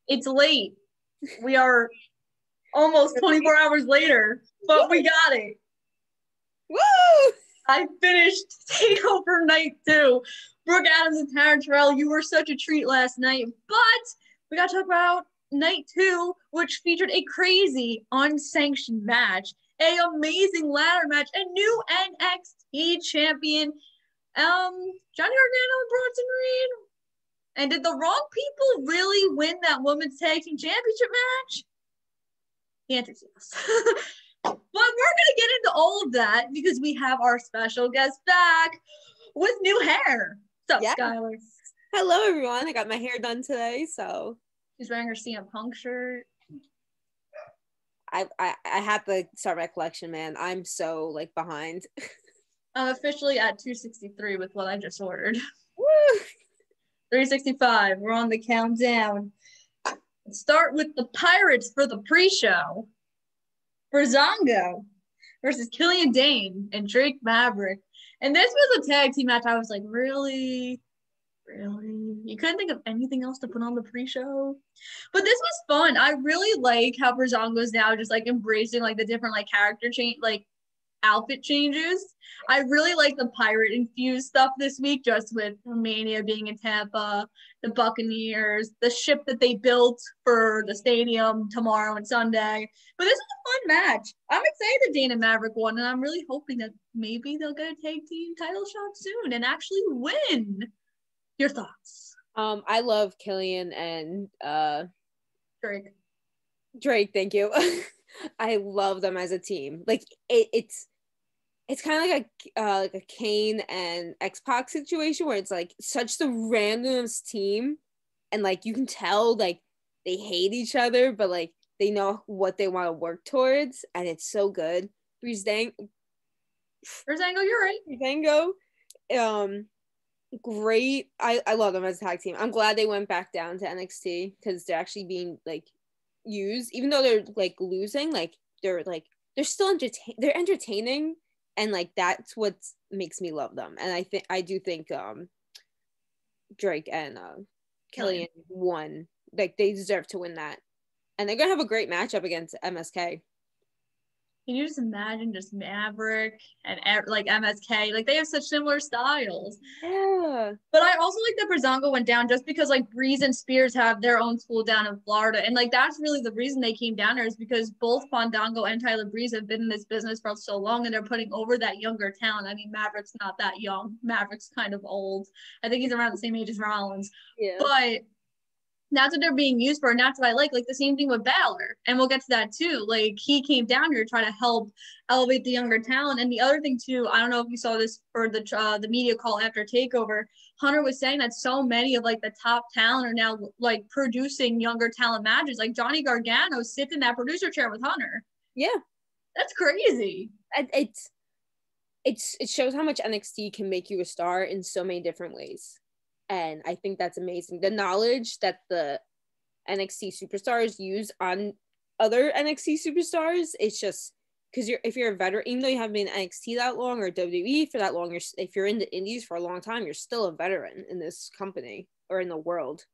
It's late. We are almost 24 hours later, but we got it. Woo! I finished Takeover Night 2. Brooke Adams and Taryn Terrell, you were such a treat last night, but we got to talk about Night 2, which featured a crazy unsanctioned match, a amazing ladder match, a new NXT champion, Johnny Gargano and Bronson Reed. And did the wrong people really win that women's tag team championship match? The answer is yes. But we're going to get into all of that because we have our special guest back with new hair. What's up, Yeah. Skyler? Hello, everyone. I got my hair done today, so. She's wearing her CM Punk shirt. I have to start my collection, man. I'm so, like, behind. I'm officially at 263 with what I just ordered. Woo! 365. We're on the countdown. Let's start with the Pirates for the pre-show. Breezango versus Killian Dane and Drake Maverick. And this was a tag team match. I was like, really? Really? You couldn't think of anything else to put on the pre-show? But this was fun. I really like how Breezango's now just like embracing like the different like character change, like outfit changes. I really like the pirate infused stuff this week, just with Mania being in Tampa, the Buccaneers, the ship that they built for the stadium tomorrow and Sunday. But this is a fun match. I'm excited Dane and Maverick won, and I'm really hoping that maybe they'll get a tag team title shot soon and actually win. Your thoughts? I love Killian and Drake, thank you. I love them as a team. Like it's kind of like a Kane and X-Pac situation where it's like such the randomest team, and like you can tell like they hate each other, but like they know what they want to work towards, and it's so good. Breezango, you're right. Breezango, great. I love them as a tag team. I'm glad they went back down to NXT because they're actually being like used, even though they're like losing. Like they're still they're entertaining. And like that's what makes me love them. And I do think Drake and Killian won. Like they deserve to win that. And they're gonna have a great matchup against MSK. Can you just imagine just Maverick and like MSK? Like they have such similar styles. Yeah. But I also like that Breezango went down just because like Breeze and Spears have their own school down in Florida. And like that's really the reason they came down there, is because both Fandango and Tyler Breeze have been in this business for so long, and they're putting over that younger talent. I mean, Maverick's not that young. Maverick's kind of old. I think he's around the same age as Rollins. Yeah. But that's what they're being used for, and that's what I like. Like the same thing with Balor, and we'll get to that too. Like he came down here to try to help elevate the younger talent. And the other thing too, I don't know if you saw this for the media call after Takeover. Hunter was saying that so many of like the top talent are now like producing younger talent matches. Like Johnny Gargano sits in that producer chair with Hunter. Yeah, that's crazy. It shows how much NXT can make you a star in so many different ways. And I think that's amazing. The knowledge that the NXT superstars use on other NXT superstars, it's just because if you're a veteran, even though you haven't been in NXT that long or WWE for that long, if you're in the indies for a long time, you're still a veteran in this company or in the world.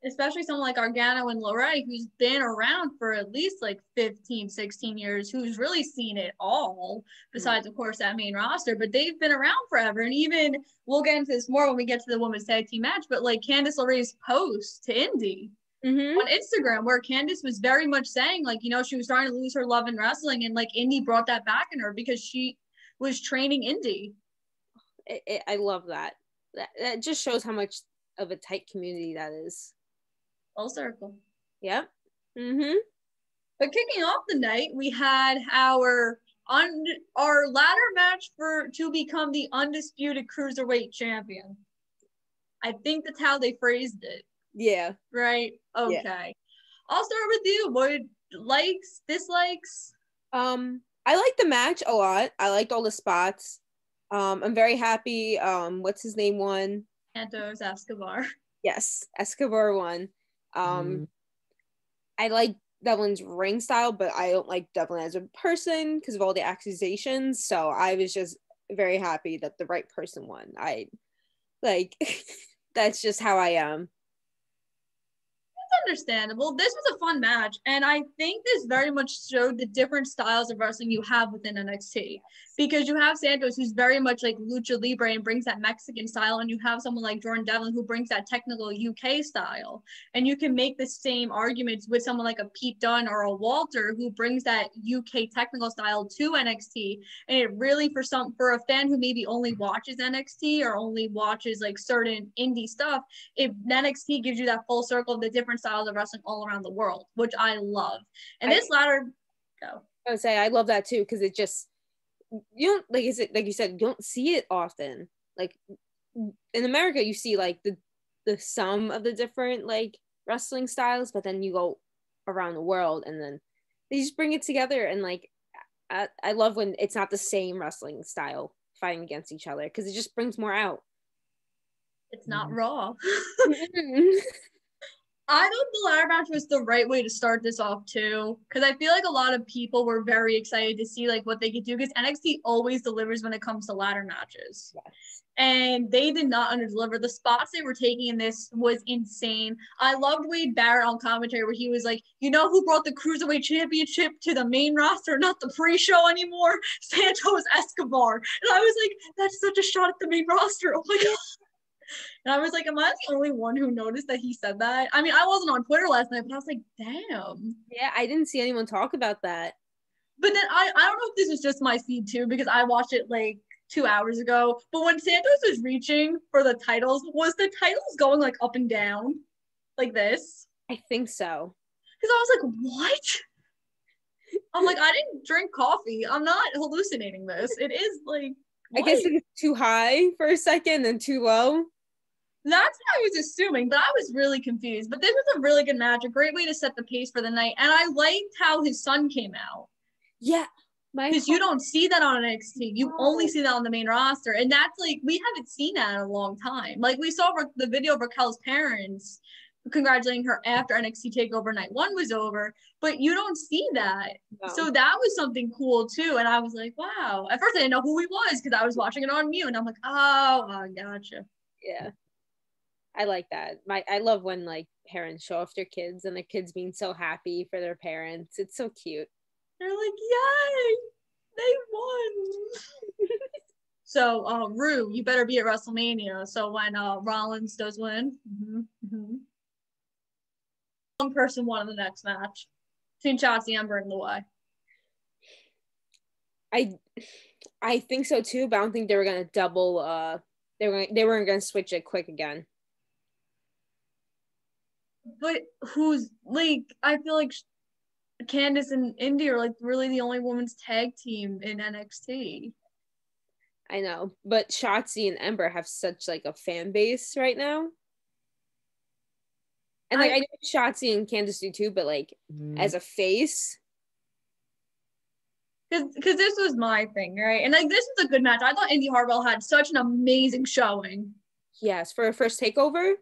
Especially someone like Gargano and Lorray, who's been around for at least like 15, 16 years, who's really seen it all, besides, of course, that main roster. But they've been around forever. And even, we'll get into this more when we get to the women's tag team match, but like Candice LeRae's post to Indy on Instagram, where Candice was very much saying, like, you know, she was trying to lose her love in wrestling, and like Indy brought that back in her because she was training Indy. I love that. That just shows how much of a tight community that is. Full circle. Yep. But kicking off the night, we had our ladder match to become the undisputed cruiserweight champion. I think that's how they phrased it. Yeah. Right? Okay. Yeah. I'll start with you. What likes, dislikes? I liked the match a lot. I liked all the spots. I'm very happy. What's his name won? Santos Escobar. Yes, Escobar won. I like Devlin's ring style, but I don't like Devlin as a person because of all the accusations. So I was just very happy that the right person won. I like that's just how I am. It's understandable. This was a fun match, and I think this very much showed the different styles of wrestling you have within NXT. Because you have Santos, who's very much like lucha libre and brings that Mexican style, and you have someone like Jordan Devlin who brings that technical UK style. And you can make the same arguments with someone like a Pete Dunne or a Walter who brings that UK technical style to NXT. And it really, for a fan who maybe only watches NXT or only watches like certain indie stuff, if NXT gives you that full circle of the different styles of wrestling all around the world, which I love. And this ladder, go. I would say I love that too, because it just, you don't, like you said, you don't see it often. Like in America, you see like the sum of the different like wrestling styles, but then you go around the world and then they just bring it together. And like I love when it's not the same wrestling style fighting against each other, because it just brings more out. It's not raw. I thought the ladder match was the right way to start this off too, because I feel like a lot of people were very excited to see like what they could do, because NXT always delivers when it comes to ladder matches. Yes. And they did not underdeliver. The spots they were taking in this was insane. I loved Wade Barrett on commentary where he was like, you know who brought the Cruiserweight Championship to the main roster, not the pre-show anymore? Santos Escobar. And I was like, that's such a shot at the main roster. Oh my God. And I was like, am I the only one who noticed that he said that? I mean, I wasn't on Twitter last night, but I was like, damn. Yeah, I didn't see anyone talk about that. But then I don't know if this was just my feed too, because I watched it like 2 hours ago. But when Santos was reaching for the titles, was the titles going like up and down like this? I think so. Because I was like, what? I'm like, I didn't drink coffee. I'm not hallucinating this. It is like, what? I guess it was too high for a second and too low. That's what I was assuming, but I was really confused. But this was a really good match, a great way to set the pace for the night. And I liked how his son came out. Yeah. Because you don't see that on NXT. You only see that on the main roster. And that's like, we haven't seen that in a long time. Like we saw the video of Raquel's parents congratulating her after NXT Takeover Night 1 was over, but you don't see that. No. So that was something cool too. And I was like, wow. At first I didn't know who he was because I was watching it on mute. And I'm like, oh, I gotcha. Yeah. I like that. I love when like parents show off their kids and the kids being so happy for their parents. It's so cute. They're like, yay, they won. So, Rue, you better be at WrestleMania. So when Rollins does win, one person won in the next match. Between Shotzi, Ember, and the way. I think so too, but I don't think they were gonna double. They weren't gonna switch it quick again. But who's like? I feel like Candice and Indy are like really the only women's tag team in NXT. I know, but Shotzi and Ember have such like a fan base right now. And like I know Shotzi and Candice do too, but like as a face. Because this was my thing, right? And like this was a good match. I thought Indy Hartwell had such an amazing showing. Yes, for a first takeover.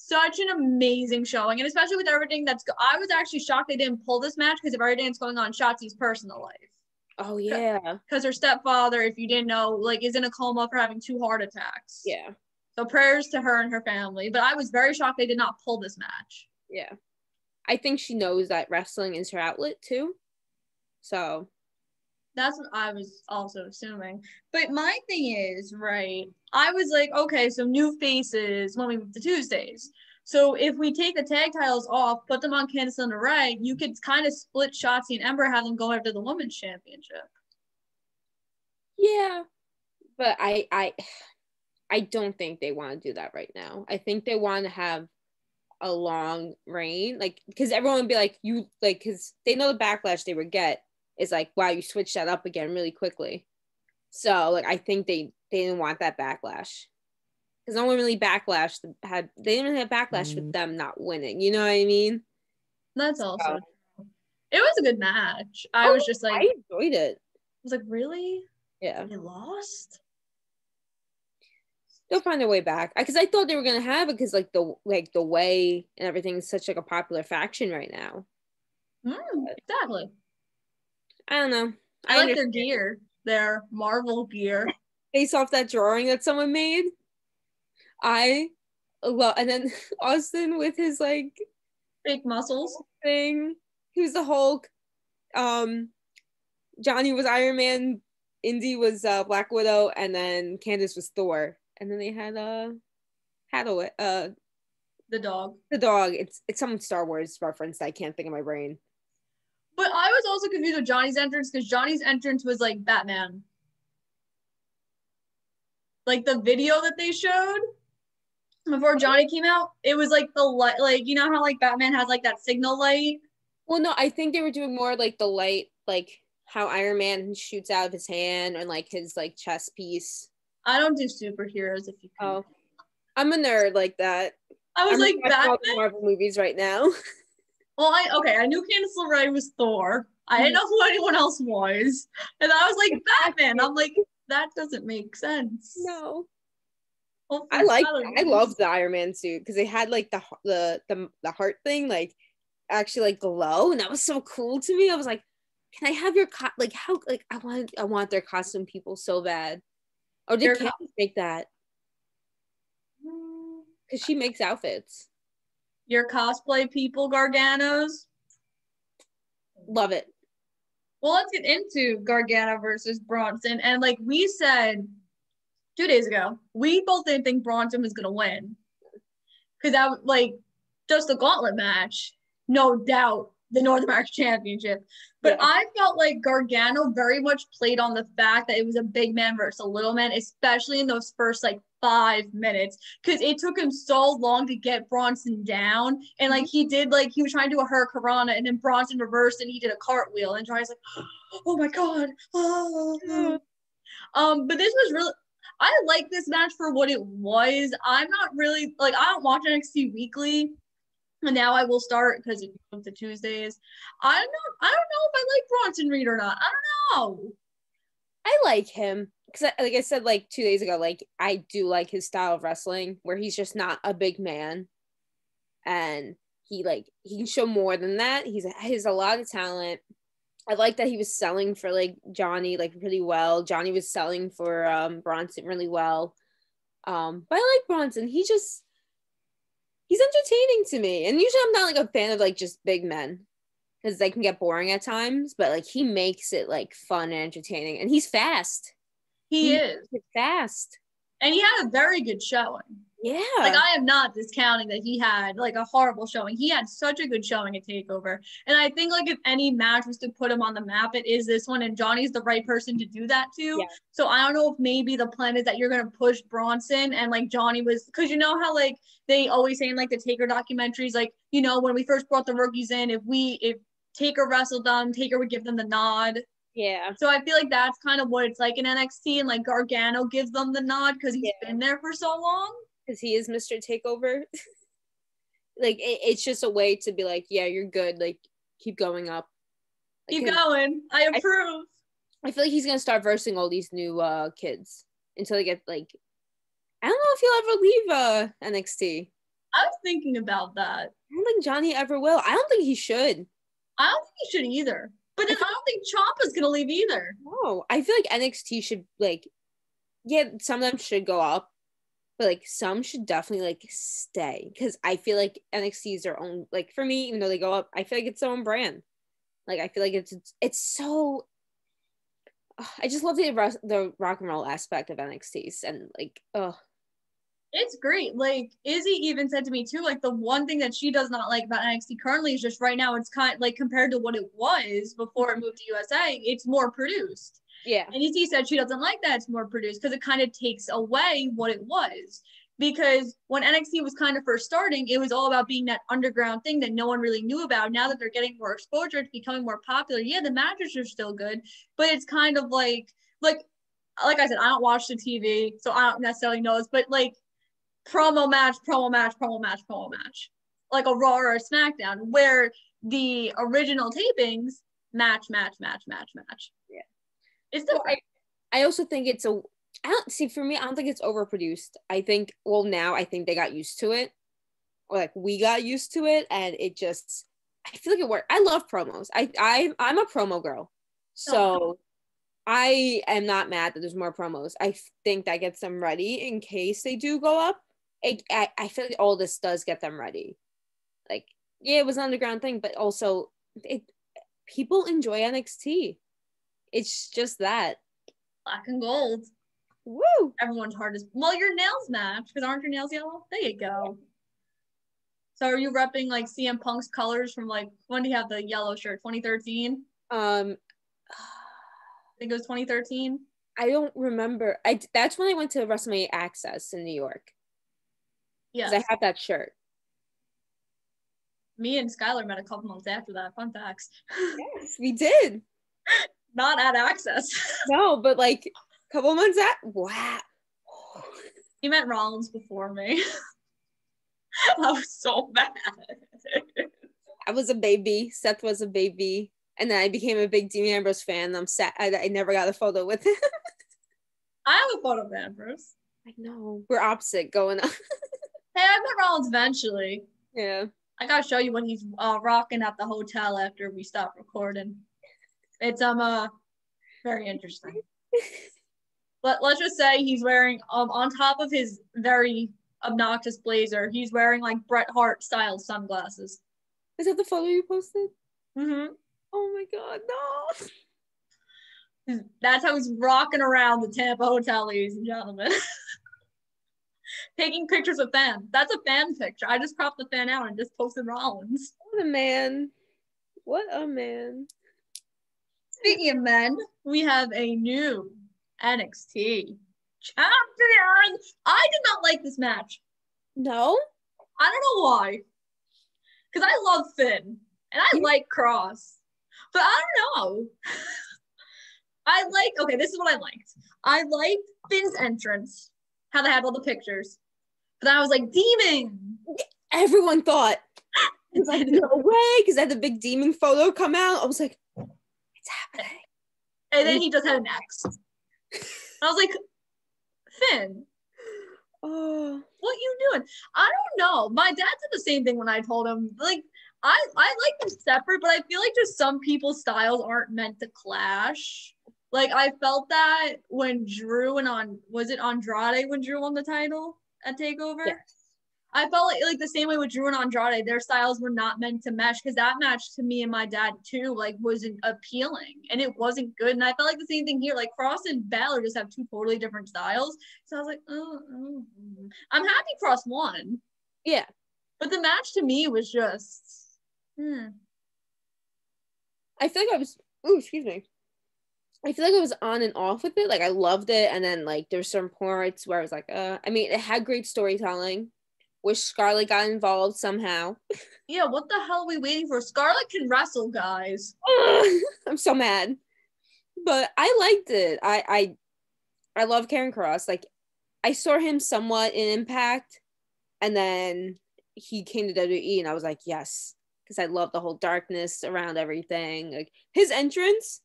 Such an amazing showing, and especially with everything I was actually shocked they didn't pull this match because of everything that's going on in Shotzi's personal life. Oh yeah, because her stepfather, if you didn't know, like is in a coma for having 2 heart attacks. Yeah. So prayers to her and her family. But I was very shocked they did not pull this match. Yeah, I think she knows that wrestling is her outlet too. So that's what I was also assuming. But my thing is, right, I was like, okay, so new faces when we move to Tuesdays. So if we take the tag titles off, put them on Candice and LeRae, you could kind of split Shotzi and Ember, have them go after the women's championship. Yeah, but I don't think they want to do that right now. I think they want to have a long reign, like because everyone would be like, you like, because they know the backlash they would get is like, wow, you switched that up again really quickly. So like I think they didn't want that backlash. Because no one really they didn't really have backlash with them not winning. You know what I mean? That's also it was a good match. I was just like, I enjoyed it. I was like, really? Yeah. They lost? They'll find their way back. Because I thought they were gonna have it because like the way and everything is such like a popular faction right now. Exactly. I don't know. I like their gear, their Marvel gear. Based off that drawing that someone made. I love, and then Austin with his like Fake muscles. thing. He was the Hulk. Johnny was Iron Man. Indy was Black Widow, and then Candace was Thor. And then they had Hathaway, The dog. the dog. It's some Star Wars reference that I can't think of my brain. But I was also confused with Johnny's entrance because Johnny's entrance was like Batman. Like the video that they showed before Johnny came out, it was like the light, like you know how like Batman has like that signal light. Well, no, I think they were doing more like the light, like how Iron Man shoots out of his hand and like his like chest piece. I don't do superheroes. If you can. Oh, I'm a nerd like that. I was I'm like watching all the Batman. Marvel movies right now. Well, I knew Candice LeRae was Thor. I didn't know who anyone else was, and I was like Batman. I'm like that doesn't make sense. No. Hopefully I love the Iron Man suit because they had like the heart thing like actually like glow, and that was so cool to me. I was like, can I have your like how like I want their costume people so bad. Or did Candice make that? Because she makes outfits. Your cosplay people, Garganos. Love it. Well, let's get into Gargano versus Bronson. And like we said 2 days ago, we both didn't think Bronson was gonna win. Because that like just a gauntlet match, no doubt, the North American Championship. But yeah. I felt like Gargano very much played on the fact that it was a big man versus a little man, especially in those first like 5 minutes, because it took him so long to get Bronson down. And like he did, like he was trying to do a Hurricanrana, and then Bronson reversed and he did a cartwheel, and Johnny's like, oh my god. Oh. But this was really, I like this match for what it was. I'm not really like, I don't watch NXT weekly, and now I will start because it goes to Tuesdays. I don't know if I like Bronson Reed or not. I don't know. I like him because, like I said, like 2 days ago, like I do like his style of wrestling where he's just not a big man, and he can show more than that. He has a lot of talent. I like that he was selling for like Johnny like really well. Johnny was selling for Bronson really well. But I like Bronson. He's entertaining to me. And usually I'm not like a fan of like just big men because they can get boring at times, but like he makes it like fun and entertaining. And he's fast. He is fast. And he had a very good showing. Yeah. Like I am not discounting that he had like a horrible showing. He had such a good showing at TakeOver. And I think like if any match was to put him on the map, it is this one. And Johnny's the right person to do that too. Yeah. So I don't know if maybe the plan is that you're going to push Bronson and like Johnny was, because you know how like they always say in like the Taker documentaries, like, you know, when we first brought the rookies in, if Taker wrestled them, Taker would give them the nod. Yeah. So I feel like that's kind of what it's like in NXT, and like Gargano gives them the nod because he's been there for so long. Because he is Mr. Takeover. Like it's just a way to be like, yeah, you're good. Like keep going up. Keep going. I approve. I feel like he's gonna start versing all these new kids until they get like. I don't know if he'll ever leave NXT. I was thinking about that. I don't think Johnny ever will. I don't think he should. I don't think he should either. But then I don't think Ciampa's gonna leave either. No, I feel like NXT should like, yeah, some of them should go up, but like some should definitely like stay because I feel like NXT is their own. Like for me, even though they go up, I feel like it's their own brand. Like I feel like it's so. I just love the rock and roll aspect of NXT's and like It's great. Like Izzy even said to me too, like the one thing that she does not like about NXT currently is just right now it's kind of like compared to what it was before it moved to USA, it's more produced. Yeah. And Izzy said she doesn't like that it's more produced because it kind of takes away what it was. Because when NXT was kind of first starting, it was all about being that underground thing that no one really knew about. Now that they're getting more exposure, it's becoming more popular. Yeah, the matches are still good, but it's kind of like I said, I don't watch the TV, so I don't necessarily know this, but like promo match, like a Raw or a SmackDown, where the original tapings match. Yeah, it's different. Well, I also think it's for me, I don't think it's overproduced. I think now I think they got used to it, or like we got used to it, and it just I feel like it worked. I love promos. I'm a promo girl, so. I am not mad that there's more promos. I think that gets them ready in case they do go up. I feel like all this does get them ready. Like Yeah, it was an underground thing, but also people enjoy NXT. It's just that. Black and gold. Woo! Everyone's heart is well. Your nails match because aren't your nails yellow? There you go. So are you repping like CM Punk's colors from like when do you have the yellow shirt? 2013. I think it was 2013. I don't remember. That's when I went to WrestleMania Access in New York. Yes. Because I have that shirt. Me and Skyler met a couple months after that. Fun facts. Yes, we did. Not at Access. No, but like a couple months wow. He met Rollins before me. I was so mad. I was a baby. Seth was a baby. And then I became a big Dean Ambrose fan. I'm sad I never got a photo with him. I have a photo of Ambrose. I know. We're opposite going on. Hey, I met Rollins eventually. Yeah. I gotta show you when he's rocking at the hotel after we stop recording. It's very interesting. Let's just say he's wearing on top of his very obnoxious blazer, he's wearing like Bret Hart style sunglasses. Is that the photo you posted? Mm-hmm. Oh my god, no. That's how he's rocking around the Tampa hotel, ladies and gentlemen. Taking pictures of fans. That's a fan picture. I just cropped the fan out and just posted Rollins. What a man. What a man. Speaking of men, we have a new NXT champion. I did not like this match. No? I don't know why. Because I love Finn. And I like Cross. But I don't know. Okay, this is what I liked. I liked Finn's entrance. How they had all the pictures. But then I was like, demon. Everyone thought. It was like, no way. Because I had the big demon photo come out. I was like, it's happening. And then he just had an X. And I was like, Finn. Oh. What you doing? I don't know. My dad did the same thing when I told him. Like, I like them separate, but I feel like just some people's styles aren't meant to clash. Like, I felt that when Drew was it Andrade when Drew won the title at TakeOver? Yes. I felt like the same way with Drew and Andrade, their styles were not meant to mesh because that match to me and my dad too, like, wasn't appealing and it wasn't good. And I felt like the same thing here. Like Cross and Balor just have two totally different styles. So I was like, I'm happy Cross won. Yeah. But the match to me was just, I feel like excuse me. I feel like I was on and off with it. Like I loved it. And then like there's some parts where I was like, I mean, it had great storytelling. Wish Scarlett got involved somehow. Yeah, what the hell are we waiting for? Scarlett can wrestle, guys. I'm so mad. But I liked it. I love Karen Cross. Like I saw him somewhat in Impact. And then he came to WWE and I was like, yes. Because I love the whole darkness around everything. Like his entrance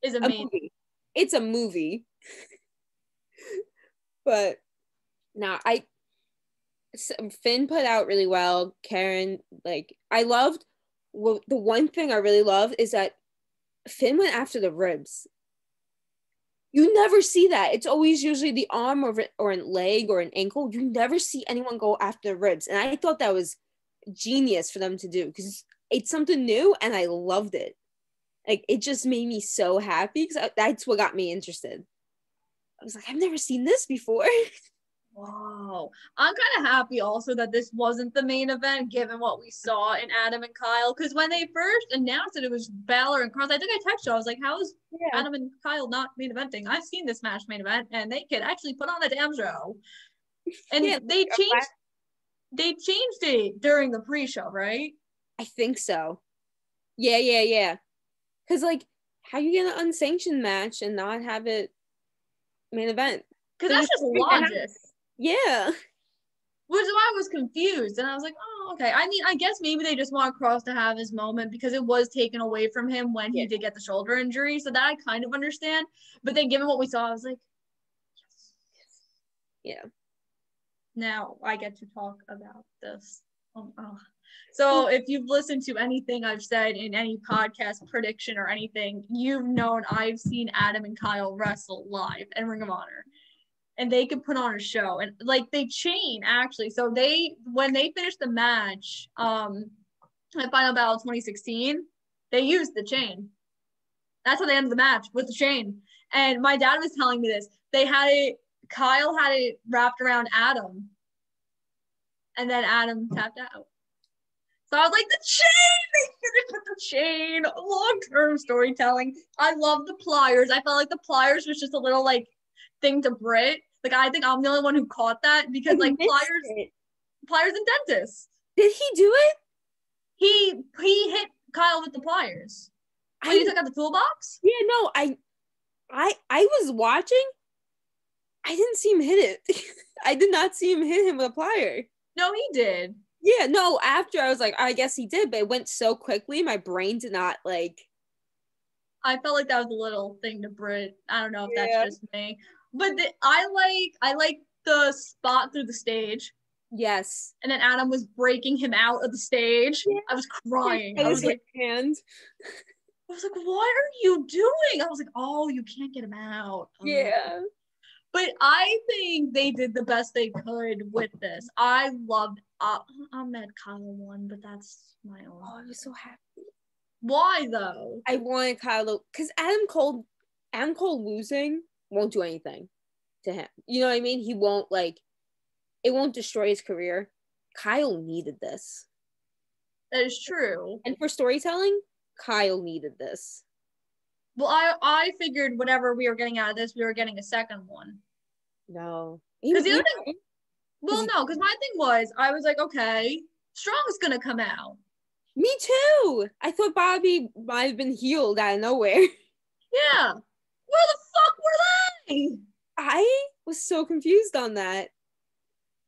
is amazing. It's a movie. But now Finn put out really well. Karen, like I loved the one thing I really love is that Finn went after the ribs. You never see that. It's always usually the arm or a leg or an ankle. You never see anyone go after the ribs. And I thought that was genius for them to do because it's something new and I loved it. Like it just made me so happy because that's what got me interested. I was like, I've never seen this before. Wow. I'm kind of happy also that this wasn't the main event given what we saw in Adam and Kyle. Because when they first announced it was Balor and Cross, I think I texted you. I was like, how is Adam and Kyle not main eventing? I've seen this match main event and they could actually put on a damn show. And they changed it during the pre-show, right? I think so. Yeah. Because like, how you get an unsanctioned match and not have it main event? Because that's just logic. Yeah. Which is why I was confused. And I was like, oh, okay. I mean, I guess maybe they just want Cross to have his moment because it was taken away from him when he did get the shoulder injury. So that I kind of understand. But then given what we saw, I was like, yes. Yeah. Now I get to talk about this. So if you've listened to anything I've said in any podcast prediction or anything, you've known I've seen Adam and Kyle wrestle live in Ring of Honor. And they could put on a show. And like they chain actually. So when they finished the match, at Final Battle 2016, they used the chain. That's how they ended the match, with the chain. And my dad was telling me this. Kyle had it wrapped around Adam. And then Adam tapped out. So I was like, the chain! They finished with the chain. Long-term storytelling. I love the pliers. I felt like the pliers was just a little, like, thing to Brit. Like, I think I'm the only one who caught that because, like, pliers and dentists. Did he do it? He hit Kyle with the pliers. When he took out the toolbox? Yeah, no, I was watching. I didn't see him hit it. I did not see him hit him with a plier. No, he did. Yeah, no, after I was like, I guess he did, but it went so quickly, my brain did not, like... I felt like that was a little thing to Brit. I don't know if that's just me. But I like the spot through the stage. Yes. And then Adam was breaking him out of the stage. Yeah. I was crying. I was like, what are you doing? I was like, oh, you can't get him out. Yeah. But I think they did the best they could with this. I loved I'm mad Kyle won, but that's my own. Oh, I was so happy. Why though? I wanted Kyle to, because Adam Cole losing won't do anything to him. You know what I mean? He won't, like, it won't destroy his career. Kyle needed this. That is true. And for storytelling, Kyle needed this. Well, I figured whatever we were getting out of this, we were getting a second one. No. Because the other thing, well, no, because my thing was, I was like, okay, Strong's gonna come out. Me too. I thought Bobby might have been healed out of nowhere. Yeah. Where the fuck were they? I was so confused on that.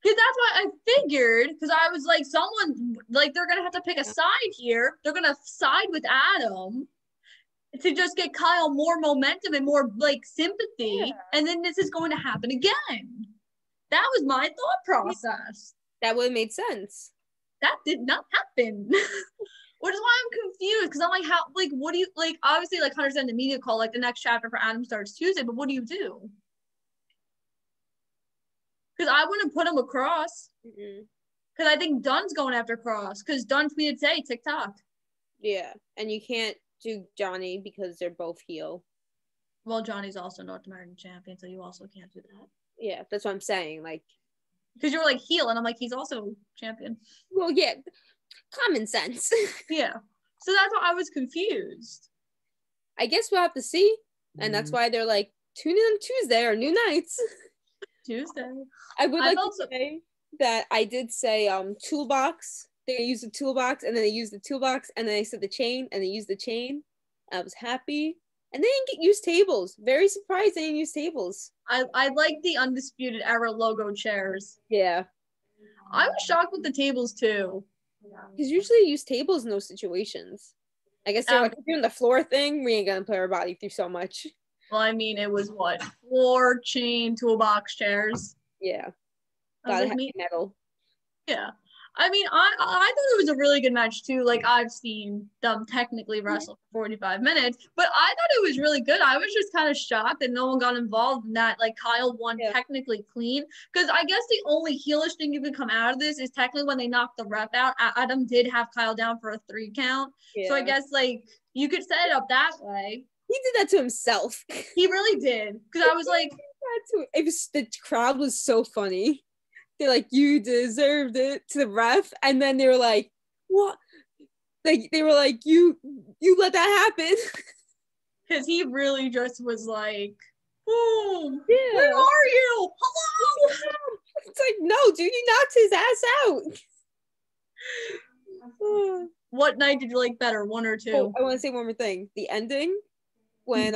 Because that's what I figured. Because I was like, someone, like, they're gonna have to pick a side here. They're gonna side with Adam to just get Kyle more momentum and more, like, sympathy. Yeah. And then this is going to happen again. That was my thought process. That would have made sense. That did not happen. Which is why I'm confused. Because I'm like, how, like, what do you, like, obviously, like, Hunter said in the media call, like, the next chapter for Adam starts Tuesday, but what do you do? Because I wouldn't put him across. Because I think Dunn's going after Cross. Because Dunn tweeted today, TikTok. Yeah. And you can't do Johnny because they're both heel. Well, Johnny's also North American champion, so you also can't do that. Yeah, that's what I'm saying. Like, because you're like heel, and I'm like, he's also champion. Well, yeah, common sense. Yeah. So that's why I was confused. I guess we'll have to see. And that's why they're like, tune in on Tuesday or new nights. Tuesday. I would like to say that I did say toolbox. They used the toolbox, and then they used the toolbox, and then they said the chain, and they used the chain. I was happy. And they didn't use tables. Very surprised they didn't use tables. I like the Undisputed Era logo chairs. Yeah. I was shocked with the tables too. Because usually you use tables in those situations. I guess they're like, doing the floor thing, we ain't gonna put our body through so much. Well, I mean, it was what? 4 chain toolbox chairs. Yeah. Gotta have metal. Yeah. I mean, I thought it was a really good match too. Like, I've seen them technically wrestle for 45 minutes, but I thought it was really good. I was just kind of shocked that no one got involved in that. Like, Kyle won technically clean, because I guess the only heelish thing you can come out of this is technically when they knocked the ref out. Adam did have Kyle down for a 3 count, so I guess, like, you could set it up that way. He did that to himself. He really did, because I was like, the crowd was so funny. They're like, you deserved it, to the ref, and then they were like, what? Like, they were like, you let that happen. Because he really just was like, oh, where are you? Hello? It's like, no, dude, you knocked his ass out. What night did you like better, 1 or 2? Oh, I want to say one more thing. The ending, when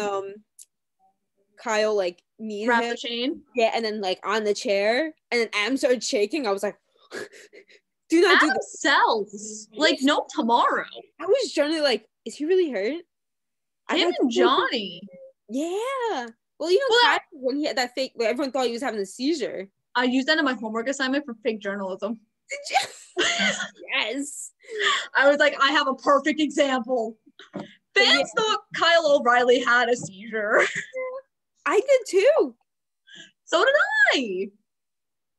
Kyle, like, kneed wrap him. the chain. Yeah, and then, like, on the chair, and then Adam started shaking. I was like, do not Adam do this. Sells. Like, no tomorrow. I was generally like, is he really hurt? Him and Johnny. Yeah. Well, you know, Kyle, when he had that fake, everyone thought he was having a seizure. I used that in my homework assignment for fake journalism. Did you? Yes. I was like, I have a perfect example. Fans thought Kyle O'Reilly had a seizure. I did too. So did I.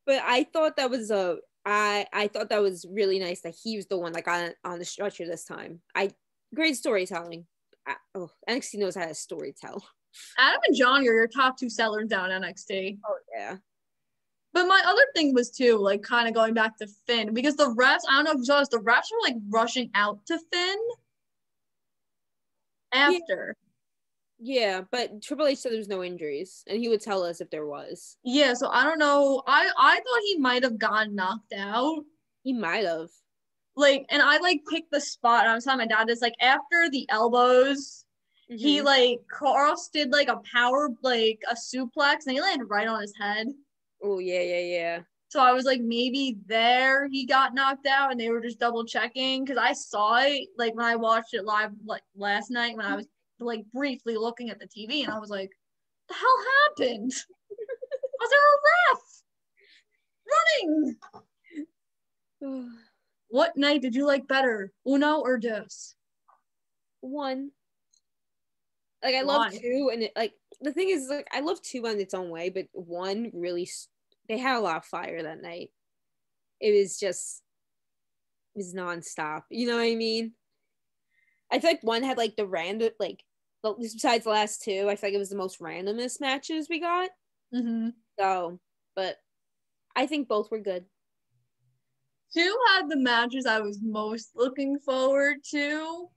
But I thought that was I thought that was really nice that he was the one that got on the stretcher this time. Great storytelling. NXT knows how to storytell. Adam and Johnny are your top two sellers down NXT. Oh yeah. But my other thing was too, like, kind of going back to Finn, because the refs, I don't know if you saw this, the refs were like rushing out to Finn after. Yeah, but Triple H said there was no injuries, and he would tell us if there was. Yeah, so I don't know. I thought he might have gotten knocked out. He might have. Like, and I like picked the spot. And I was telling my dad this, like, after the elbows, he like Cross did like a power, like a suplex, and he landed right on his head. Oh yeah. So I was like, maybe there he got knocked out, and they were just double checking, because I saw it like when I watched it live like last night when I was like briefly looking at the TV, and I was like, the hell happened? Was there a ref running? What night did you like better, Uno or Dos? One. Like, I love two, and like the thing is, like, I love two on its own way, but one really, they had a lot of fire that night. It was nonstop. You know what I mean? I feel like one had like the random, like, besides the last two, I feel like it was the most randomest matches we got. So, but I think both were good. Two had the matches I was most looking forward to,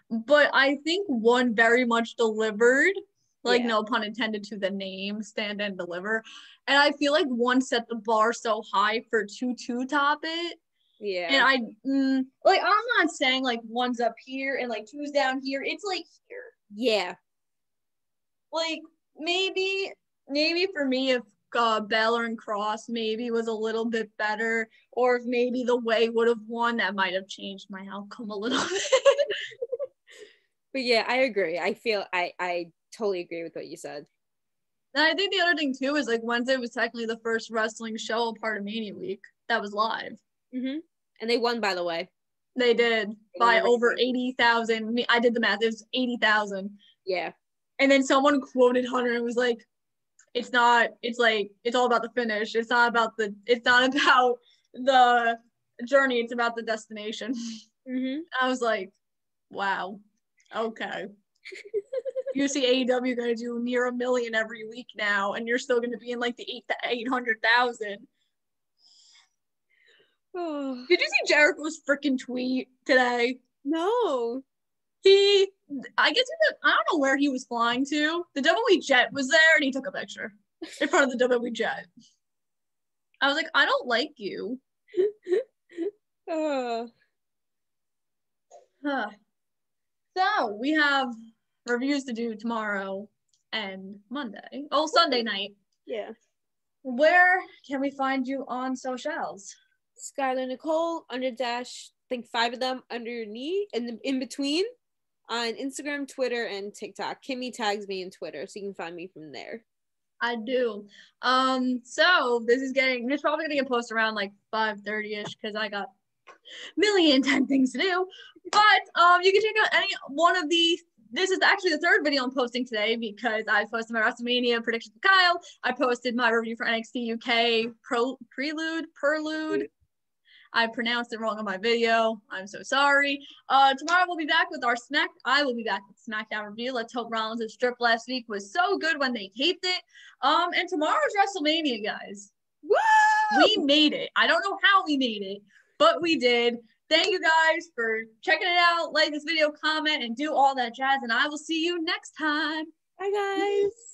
but I think one very much delivered, like, no pun intended to the name, stand and deliver. And I feel like one set the bar so high for two to top it. Yeah. And I'm not saying like one's up here and like two's down here. It's like here. Yeah. Like, maybe for me, if Balor and Cross maybe was a little bit better, or if maybe the Way would have won, that might have changed my outcome a little bit. But yeah, I agree. I feel I totally agree with what you said. And I think the other thing too is like Wednesday was technically the first wrestling show part of Mania Week that was live. And they won, by the way. They did by over 80,000. I did the math. It was 80,000. Yeah. And then someone quoted Hunter and was like, it's all about the finish. It's not about the journey. It's about the destination. I was like, wow. Okay. You see AEW going to do near 1 million every week now, and you're still going to be in like the 800,000. Did you see Jericho's freaking tweet today? No. I don't know where he was flying to. The WWE jet was there, and he took a picture in front of the WWE jet. I was like, I don't like you. So we have reviews to do tomorrow and Monday. Oh, Sunday night. Yeah. Where can we find you on socials? Skyler Nicole _, I think 5 of them underneath and in between on Instagram, Twitter, and TikTok. Kimmy tags me in Twitter, so you can find me from there. I do. So this is probably gonna get posted around like 5:30ish because I got 1,010 things to do. But you can check out any one of these. This is actually the third video I'm posting today because I posted my WrestleMania predictions with Kyle. I posted my review for NXT UK Prelude. I pronounced it wrong on my video. I'm so sorry. Tomorrow we'll be back with I will be back with SmackDown review. Let's hope Rollins' strip last week was so good when they taped it. And tomorrow's WrestleMania, guys. Woo! We made it. I don't know how we made it, but we did. Thank you guys for checking it out. Like this video, comment, and do all that jazz. And I will see you next time. Bye, guys.